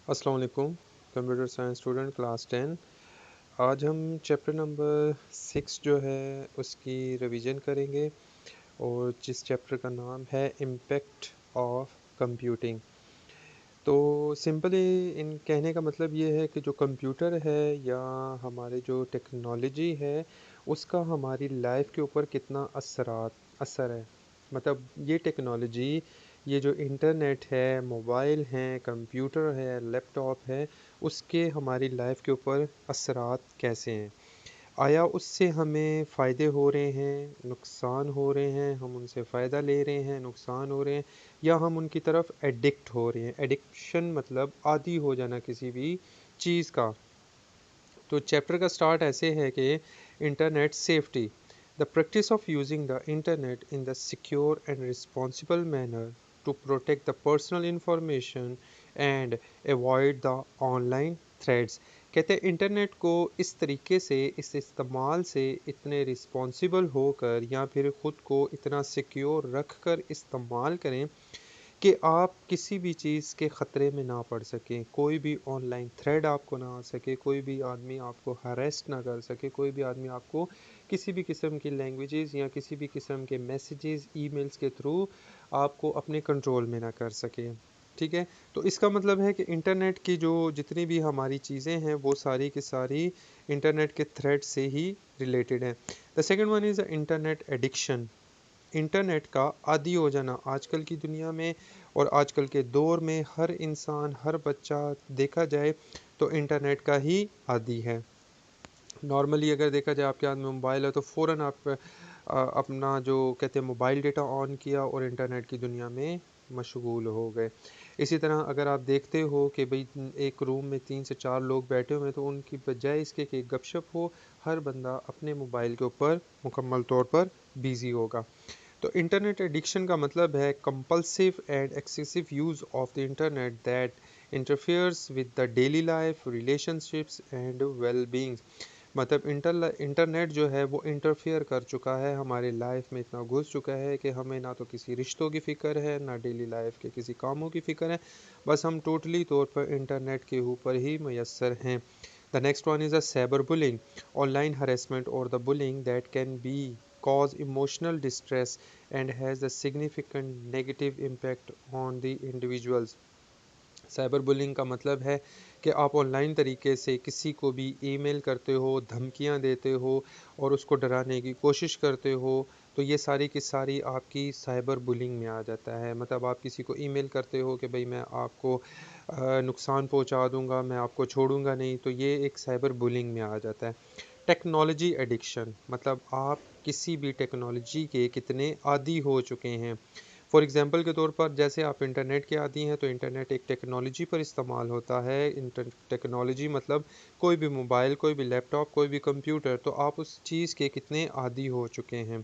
अस्सलाम वालेकुम। Computer science student class 10। आज हम चैप्टर नंबर 6 जो है उसकी रिवीजन करेंगे और जिस चैप्टर का नाम है इम्पैक्ट ऑफ कंप्यूटिंग। तो सिंपली इन कहने का मतलब ये है कि जो कंप्यूटर है या हमारे जो टेक्नोलॉजी है उसका हमारी लाइफ के ऊपर कितना असर है। मतलब ये टेक्नोलॉजी, ये जो इंटरनेट है, मोबाइल हैं, कंप्यूटर है, लैपटॉप है, उसके हमारी लाइफ के ऊपर असरात कैसे हैं। आया उससे हमें फ़ायदे हो रहे हैं, नुकसान हो रहे हैं, हम उनसे फ़ायदा ले रहे हैं, नुकसान हो रहे हैं, या हम उनकी तरफ एडिक्ट हो रहे हैं। एडिक्शन मतलब आदी हो जाना किसी भी चीज़ का। तो चैप्टर का स्टार्ट ऐसे है कि internet safety, the practice of using the internet in the secure and responsible manner to protect the personal information and avoid the online threads. कहते हैं इंटरनेट को इस तरीके से, इस इस्तेमाल से इतने रिस्पॉन्सिबल होकर या फिर ख़ुद को इतना सिक्योर रख कर इस्तेमाल करें कि आप किसी भी चीज़ के ख़तरे में ना पड़ सकें, कोई भी ऑनलाइन थ्रेड आपको ना आ सके, कोई भी आदमी आपको हरेस्ट ना कर सके, कोई भी आदमी आपको किसी भी किस्म की लैंग्वेजेस या किसी भी किस्म के मैसेजेस, ईमेल्स के थ्रू आपको अपने कंट्रोल में ना कर सके। ठीक है, तो इसका मतलब है कि इंटरनेट की जो जितनी भी हमारी चीज़ें हैं वो सारी की सारी इंटरनेट के थ्रेड से ही रिलेटेड हैं। The second one is internet addiction. Internet का आदी हो जाना आजकल की दुनिया में और आजकल के दौर में हर इंसान, हर बच्चा देखा जाए तो इंटरनेट का ही आदी है। नॉर्मली अगर देखा जाए आपके हाथ में मोबाइल है तो फ़ौरन आप अपना जो कहते हैं मोबाइल डेटा ऑन किया और इंटरनेट की दुनिया में मशगूल हो गए। इसी तरह अगर आप देखते हो कि भाई एक रूम में 3 से 4 लोग बैठे हुए हैं तो उनकी बजाय इसके कि गपशप हो, हर बंदा अपने मोबाइल के ऊपर मुकम्मल तौर पर बिज़ी होगा। तो इंटरनेट एडिक्शन का मतलब है compulsive and excessive use of the internet that interferes with the daily life, relationships and well being. मतलब इंटरनेट जो है वो इंटरफेयर कर चुका है, हमारे लाइफ में इतना घुस चुका है कि हमें ना तो किसी रिश्तों की फ़िक्र है, ना डेली लाइफ के किसी कामों की फ़िक्र है। बस हम टोटली तौर पर इंटरनेट के ऊपर ही मुयस्सर हैं। The next one is a cyberbullying, online harassment or the bullying that can be cause emotional distress and has a significant negative impact on the individuals. Cyber bullying का मतलब है कि आप ऑनलाइन तरीके से किसी को भी ईमेल करते हो, धमकियां देते हो और उसको डराने की कोशिश करते हो, तो ये सारी की सारी आपकी साइबर बुलिंग में आ जाता है। मतलब आप किसी को ईमेल करते हो कि भाई मैं आपको नुकसान पहुंचा दूंगा, मैं आपको छोड़ूंगा नहीं, तो ये एक साइबर बुलिंग में आ जाता है। टेक्नोलॉजी एडिक्शन मतलब आप किसी भी टेक्नोलॉजी के कितने आदी हो चुके हैं। फॉर एग्जांपल के तौर पर जैसे आप इंटरनेट के आदी हैं तो इंटरनेट एक टेक्नोलॉजी पर इस्तेमाल होता है। टेक्नोलॉजी मतलब कोई भी मोबाइल, कोई भी लैपटॉप, कोई भी कंप्यूटर, तो आप उस चीज़ के कितने आदी हो चुके हैं।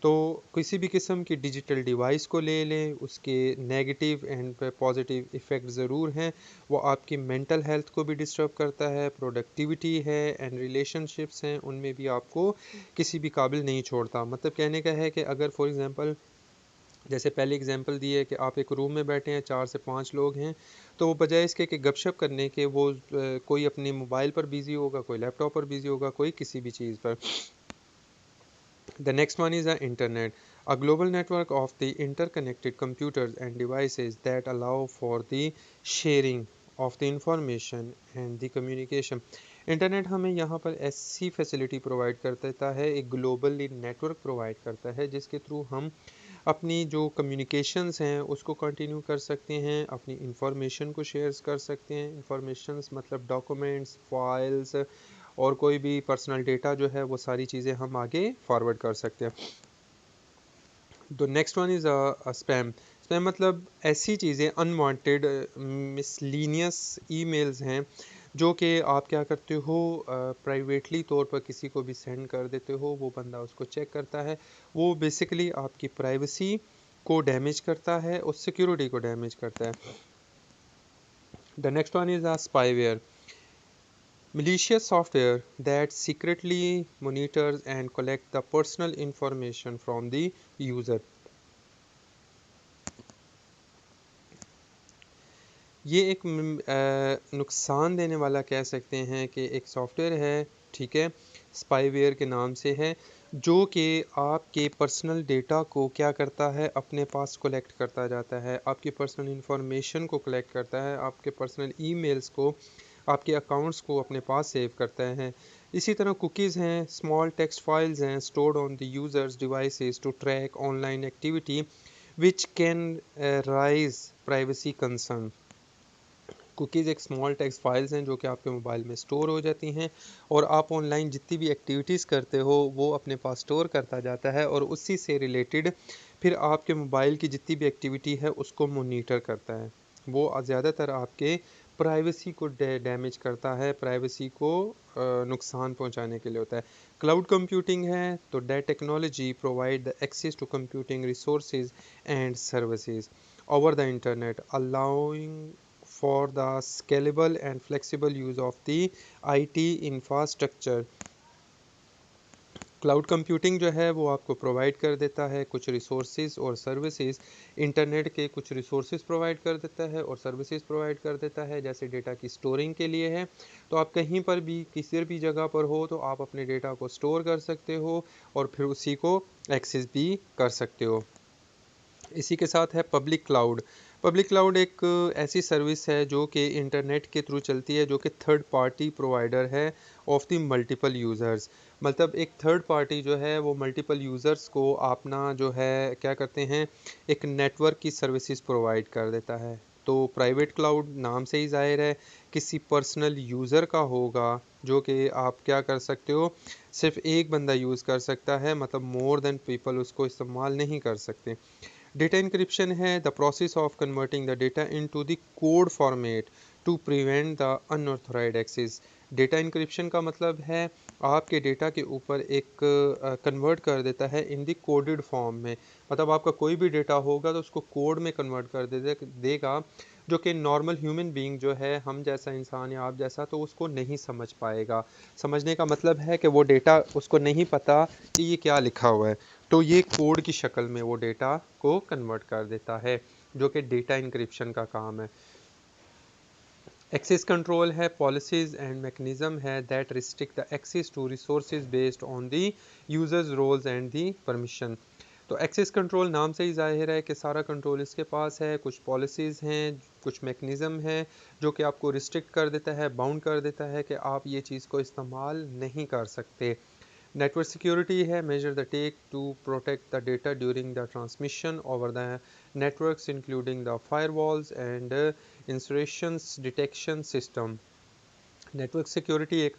तो किसी भी किस्म की डिजिटल डिवाइस को ले लें, उसके नेगेटिव एंड पॉजिटिव इफ़ेक्ट ज़रूर हैं। वो आपकी मेंटल हेल्थ को भी डिस्टर्ब करता है, प्रोडक्टिविटी है एंड रिलेशनशिप्स हैं, उनमें भी आपको किसी भी काबिल नहीं छोड़ता। मतलब कहने का है कि अगर फॉर एग्जांपल जैसे पहले एग्जांपल दिए कि आप एक रूम में बैठे हैं, 4 से 5 लोग हैं, तो वो बजाय इसके कि गपशप करने के वो कोई अपने मोबाइल पर बिज़ी होगा, कोई लैपटॉप पर बिज़ी होगा, कोई किसी भी चीज़ पर। The next one is the internet, a global network of the interconnected computers and devices that allow for the sharing of the information and the communication. Internet हमें यहाँ पर ऐसी फैसिलिटी प्रोवाइड कर देता है, एक ग्लोबली नेटवर्क प्रोवाइड करता है जिसके थ्रू हम अपनी जो कम्युनिकेशंस हैं उसको कंटिन्यू कर सकते हैं, अपनी इंफॉर्मेशन को शेयर कर सकते हैं। इंफॉर्मेशंस मतलब डॉक्यूमेंट्स, फाइल्स और कोई भी पर्सनल डेटा जो है वो सारी चीज़ें हम आगे फॉरवर्ड कर सकते हैं। तो next one is spam. Spam मतलब ऐसी चीज़ें अनवांटेड मिसलीनियस ईमेल्स हैं जो कि आप क्या करते हो, प्राइवेटली तौर पर किसी को भी सेंड कर देते हो, वो बंदा उसको चेक करता है, वो बेसिकली आपकी प्राइवेसी को डैमेज करता है और सिक्योरिटी को डैमेज करता है। The next one is spyware, malicious software that secretly monitors and collects the personal information from the user. ये एक नुकसान देने वाला कह सकते हैं कि एक सॉफ्टवेयर है, ठीक है, स्पाईवेयर के नाम से है, जो कि आपके पर्सनल डेटा को क्या करता है, अपने पास कलेक्ट करता जाता है, आपकी पर्सनल इंफॉर्मेशन को कलेक्ट करता है, आपके पर्सनल ईमेल्स को, आपके अकाउंट्स को अपने पास सेव करता है। इसी तरह कुकीज़ हैं, स्मॉल टेक्स्ट फाइल्स हैं stored on the users devices to track online activity which can raise privacy concern. Cookies एक स्मॉल टेक्स्ट फाइल्स हैं जो कि आपके मोबाइल में स्टोर हो जाती हैं, और आप ऑनलाइन जितनी भी एक्टिविटीज़ करते हो वो अपने पास स्टोर करता जाता है, और उसी से रिलेटेड फिर आपके मोबाइल की जितनी भी एक्टिविटी है उसको मोनीटर करता है। वो ज़्यादातर आपके प्राइवेसी को डैमेज करता है, प्राइवेसी को नुकसान पहुंचाने के लिए होता है। क्लाउड कंप्यूटिंग है तो that technology provide the access to computing resources and services over the internet, allowing for the scalable and flexible use of the IT infrastructure। Cloud computing जो है वो आपको प्रोवाइड कर देता है कुछ रिसोर्सेज और सर्विसेज, इंटरनेट के कुछ रिसोर्सेज प्रोवाइड कर देता है और सर्विसेज प्रोवाइड कर देता है, जैसे डेटा की स्टोरिंग के लिए है, तो आप कहीं पर भी किसी भी जगह पर हो तो आप अपने डेटा को स्टोर कर सकते हो और फिर उसी को एक्सेस भी कर सकते हो। इसी के साथ है पब्लिक क्लाउड। पब्लिक क्लाउड एक ऐसी सर्विस है जो कि इंटरनेट के थ्रू चलती है, जो कि थर्ड पार्टी प्रोवाइडर है ऑफ द मल्टीपल यूज़र्स। मतलब एक थर्ड पार्टी जो है वो मल्टीपल यूज़र्स को अपना जो है क्या करते हैं, एक नेटवर्क की सर्विसेज प्रोवाइड कर देता है। तो प्राइवेट क्लाउड नाम से ही जाहिर है किसी पर्सनल यूज़र का होगा, जो कि आप क्या कर सकते हो, सिर्फ एक बंदा यूज़ कर सकता है, मतलब मोर देन पीपल उसको इस्तेमाल नहीं कर सकते। डेटा इंक्रिप्शन है the process of converting the data into the code format to prevent the unauthorised access. Data encryption का मतलब है आपके डेटा के ऊपर एक कन्वर्ट कर देता है इन द कोडेड फॉर्म में। मतलब आपका कोई भी डेटा होगा तो उसको कोड में कन्वर्ट कर देगा, जो कि नॉर्मल ह्यूमन बीइंग जो है, हम जैसा इंसान या आप जैसा, तो उसको नहीं समझ पाएगा। समझने का मतलब है कि वो डेटा उसको नहीं पता कि ये क्या लिखा हुआ है, तो ये कोड की शक्ल में वो डेटा को कन्वर्ट कर देता है, जो कि डेटा इंक्रिप्शन का काम है। एक्सेस कंट्रोल है पॉलिसीज एंड मैकेनिज्म है that restrict the access to resources based on the users roles and the permission. तो एक्सेस कंट्रोल नाम से ही जाहिर है कि सारा कंट्रोल इसके पास है। कुछ पॉलिसीज़ हैं, कुछ मैकेनिज्म है जो कि आपको रिस्ट्रिक्ट कर देता है, बाउंड कर देता है कि आप ये चीज़ को इस्तेमाल नहीं कर सकते। Network security है measure the take to protect the data during the transmission over the networks, including the firewalls and insertions detection system। Network security एक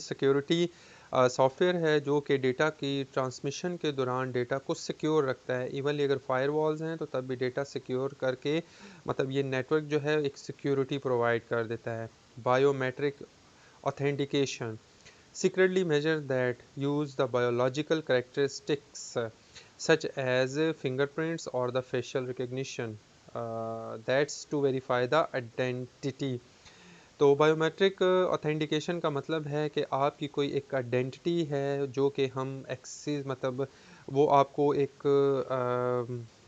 सिक्योरिटी सॉफ्टवेयर है जो कि डेटा की ट्रांसमिशन के दौरान डेटा को सिक्योर रखता है। इवन अगर फायरवॉल्स हैं तो तब भी डेटा सिक्योर करके, मतलब ये नेटवर्क जो है एक सिक्योरिटी प्रोवाइड कर देता है। Biometric authentication secretly measure that use the biological characteristics such as fingerprints or the facial recognition that's to verify the identity। तो बायोमेट्रिक ऑथेंटिकेशन का मतलब है कि आपकी कोई एक आइडेंटिटी है जो कि हम एक्सेस, मतलब वो आपको एक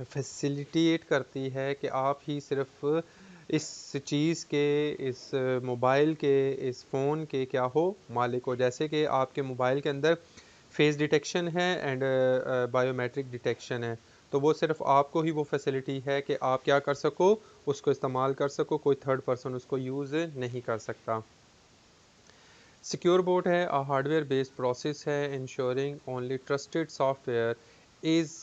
फैसिलिटेट करती है कि आप ही सिर्फ इस चीज़ के, इस मोबाइल के, इस फ़ोन के क्या हो, मालिक हो। जैसे कि आपके मोबाइल के अंदर फेस डिटेक्शन है एंड बायोमेट्रिक डिटेक्शन है, तो वो सिर्फ आपको ही वो फैसिलिटी है कि आप क्या कर सको, उसको इस्तेमाल कर सको, कोई थर्ड पर्सन उसको यूज़ नहीं कर सकता। सिक्योर बोट है हार्डवेयर बेस्ड प्रोसेस है ensuring only trusted software is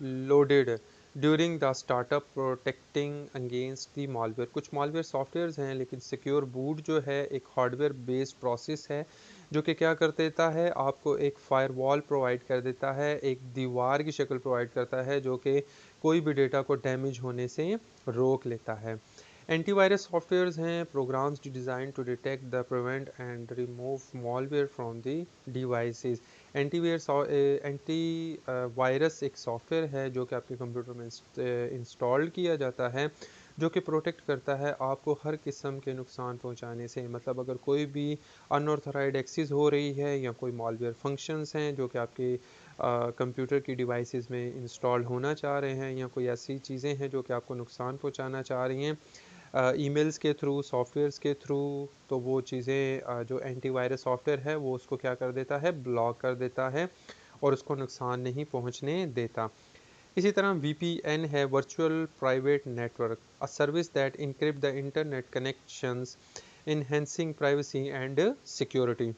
loaded during the startup protecting against the malware. कुछ मालवेयर सॉफ्टवेयर्स हैं, लेकिन सिक्योर बूट जो है एक हार्डवेयर बेस्ड प्रोसेस है जो कि क्या कर देता है, आपको एक फायरवॉल प्रोवाइड कर देता है, एक दीवार की शक्ल प्रोवाइड करता है जो कि कोई भी डेटा को डैमेज होने से रोक लेता है। एंटीवायरस सॉफ्टवेयर्स हैं programs design to detect the prevent and remove malware from the devices. Anti virus एक सॉफ्टवेयर है जो कि आपके कंप्यूटर में इंस्टॉल किया जाता है, जो कि प्रोटेक्ट करता है आपको हर किस्म के नुकसान पहुंचाने से। मतलब अगर कोई भी अनऑथराइज्ड एक्सेस हो रही है या कोई मॉलवेयर फंक्शंस हैं जो कि आपके कंप्यूटर की डिवाइसेस में इंस्टॉल होना चाह रहे हैं, या कोई ऐसी चीज़ें हैं जो कि आपको नुकसान पहुंचाना चाह रही हैं, ईमेल्स के थ्रू, सॉफ्टवेयर्स के थ्रू, तो वो चीज़ें जो एंटीवायरस सॉफ्टवेयर है वो उसको क्या कर देता है, ब्लॉक कर देता है और उसको नुकसान नहीं पहुंचने देता। इसी तरह VPN है, virtual private network, a service that encrypt the internet connections, enhancing privacy and security.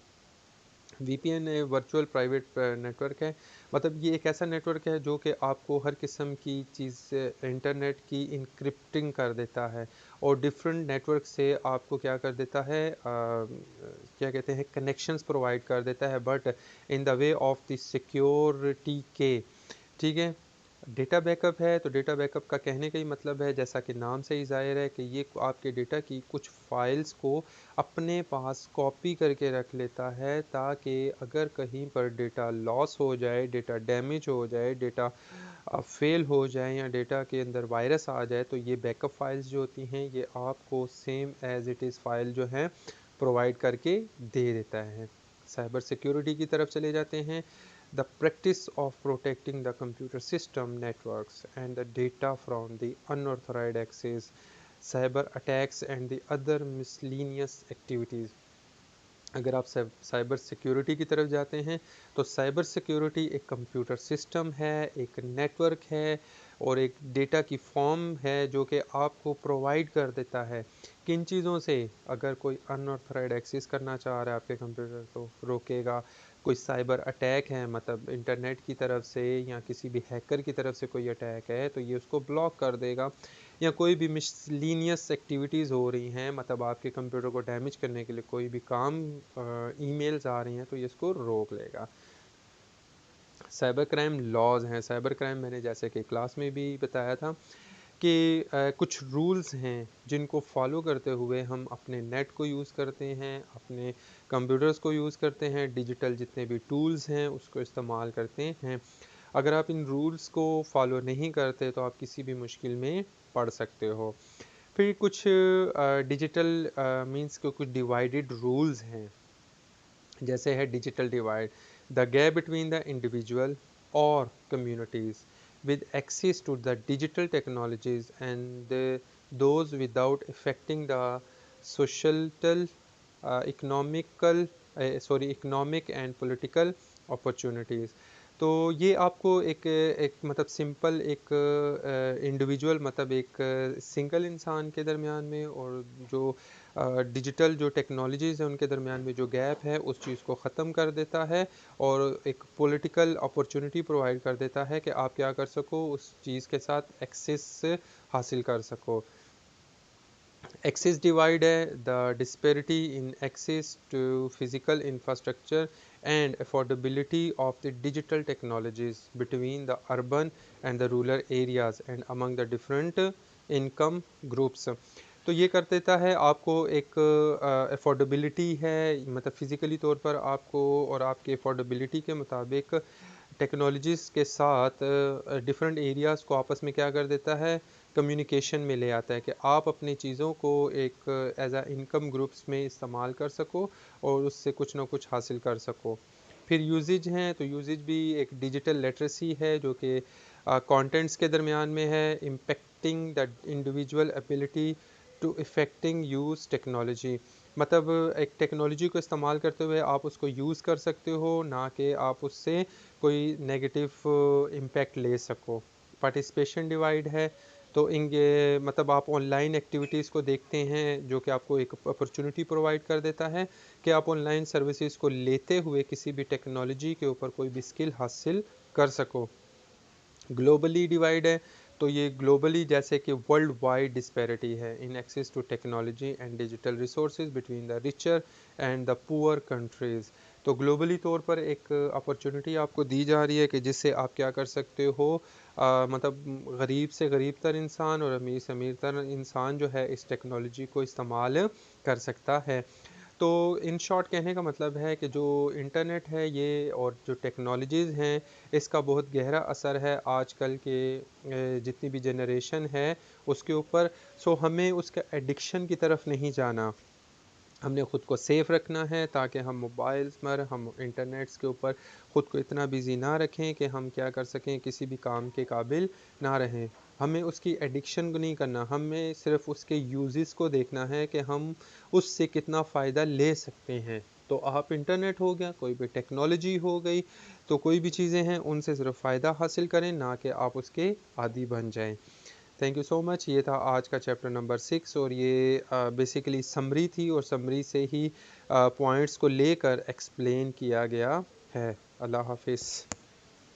VPN virtual private network है, मतलब ये एक ऐसा नेटवर्क है जो कि आपको हर किस्म की चीज़ इंटरनेट की इनक्रिप्टिंग कर देता है और डिफरेंट नेटवर्क से आपको क्या कर देता है, क्या कहते हैं, कनेक्शंस प्रोवाइड कर देता है, but in the way of the security के। ठीक है। डेटा बैकअप है, तो डेटा बैकअप का कहने का ही मतलब है, जैसा कि नाम से ही ज़ाहिर है, कि ये आपके डेटा की कुछ फाइल्स को अपने पास कॉपी करके रख लेता है, ताकि अगर कहीं पर डेटा लॉस हो जाए, डेटा डैमेज हो जाए, डेटा फेल हो जाए या डेटा के अंदर वायरस आ जाए, तो ये बैकअप फाइल्स जो होती हैं ये आपको same as it is file जो है प्रोवाइड करके दे देता है। साइबर सिक्योरिटी की तरफ चले जाते हैं। The practice of protecting the computer system networks and the data from the unauthorized access, cyber attacks and the other miscellaneous activities। अगर आप साइबर सिक्योरिटी की तरफ जाते हैं, तो साइबर सिक्योरिटी एक कंप्यूटर सिस्टम है, एक नेटवर्क है और एक डेटा की फॉर्म है जो कि आपको प्रोवाइड कर देता है किन चीज़ों से। अगर कोई अनऑथराइज्ड एक्सेस करना चाह रहा है आपके कंप्यूटर, तो रोकेगा। कोई साइबर अटैक है, मतलब इंटरनेट की तरफ से या किसी भी हैकर की तरफ से कोई अटैक है, तो ये उसको ब्लॉक कर देगा। या कोई भी मिसलीनियस एक्टिविटीज़ हो रही हैं, मतलब आपके कंप्यूटर को डैमेज करने के लिए कोई भी काम, ईमेल्स आ रही हैं, तो ये इसको रोक लेगा। साइबर क्राइम लॉज हैं, साइबर क्राइम मैंने जैसे कि क्लास में भी बताया था कि कुछ रूल्स हैं जिनको फॉलो करते हुए हम अपने नेट को यूज़ करते हैं, अपने कंप्यूटर्स को यूज़ करते हैं, डिजिटल जितने भी टूल्स हैं उसको इस्तेमाल करते हैं। अगर आप इन रूल्स को फॉलो नहीं करते तो आप किसी भी मुश्किल में पड़ सकते हो। फिर कुछ डिजिटल मींस के कुछ डिवाइडेड रूल्स हैं, जैसे है digital divide, the gap between the individual और communities with access to the digital technologies and those without affecting the societal, economic and political opportunities। तो ये आपको एक मतलब सिंपल एक इंडिविजुअल, मतलब एक सिंगल इंसान के दरमियान में और जो डिजिटल जो टेक्नोलॉजीज़ हैं उनके दरमियान में जो गैप है उस चीज़ को ख़त्म कर देता है और एक पॉलिटिकल अपॉर्चुनिटी प्रोवाइड कर देता है कि आप क्या कर सको, उस चीज़ के साथ एक्सेस हासिल कर सको। एक्सेस डिवाइड है, the disparity in access to physical infrastructure and affordability of the digital technologies between the urban and the rural areas and among the different income groups. तो ये कर देता है आपको एक अफोर्डेबिलिटी है, मतलब फिज़िकली तौर पर आपको और आपके अफोर्डेबिलिटी के मुताबिक टेक्नोलॉजीज़ के साथ डिफरेंट एरियाज़ को आपस में क्या कर देता है, कम्युनिकेशन में ले आता है कि आप अपनी चीज़ों को एक एज आ इनकम ग्रुप्स में इस्तेमाल कर सको और उससे कुछ ना कुछ हासिल कर सको। फिर यूजेज हैं, तो यूजेज भी एक डिजिटल लिटरेसी है जो कि कंटेंट्स के दरमियान में है, impacting the individual ability to effecting use technology. मतलब एक टेक्नोलॉजी को इस्तेमाल करते हुए आप उसको यूज़ कर सकते हो, ना कि आप उससे कोई नेगेटिव इम्पैक्ट ले सको। पार्टिसिपेशन डिवाइड है, तो इंगे मतलब आप ऑनलाइन एक्टिविटीज़ को देखते हैं जो कि आपको एक अपॉर्चुनिटी प्रोवाइड कर देता है कि आप ऑनलाइन सर्विसेज को लेते हुए किसी भी टेक्नोलॉजी के ऊपर कोई भी स्किल हासिल कर सको। ग्लोबली डिवाइड है, तो ये ग्लोबली जैसे कि वर्ल्ड वाइड डिस्पैरिटी है in access to technology and digital resources between the richer and the poor countries. तो ग्लोबली तौर पर एक अपॉर्चुनिटी आपको दी जा रही है कि जिससे आप क्या कर सकते हो, मतलब गरीब से गरीब तर इंसान और अमीर से अमीर तर इंसान जो है इस टेक्नोलॉजी को इस्तेमाल कर सकता है। तो इन शॉर्ट कहने का मतलब है कि जो इंटरनेट है ये और जो टेक्नोलॉजीज़ हैं इसका बहुत गहरा असर है आजकल के जितनी भी जनरेशन है उसके ऊपर। सो हमें उसके एडिक्शन की तरफ नहीं जाना, हमने ख़ुद को सेफ़ रखना है ताकि हम मोबाइल्स पर, हम इंटरनेट्स के ऊपर ख़ुद को इतना बिज़ी ना रखें कि हम क्या कर सकें, किसी भी काम के काबिल ना रहें। हमें उसकी एडिक्शन को नहीं करना, हमें सिर्फ़ उसके यूज़ेस को देखना है कि हम उससे कितना फ़ायदा ले सकते हैं। तो आप इंटरनेट हो गया, कोई भी टेक्नोलॉजी हो गई, तो कोई भी चीज़ें हैं उनसे सिर्फ़ फ़ायदा हासिल करें, ना कि आप उसके आदी बन जाएँ। Thank you so much. ये था आज का चैप्टर नंबर 6 और ये बेसिकली समरी थी और समरी से ही पॉइंट्स को लेकर एक्सप्लेन किया गया है। अल्लाह हाफ़िज़।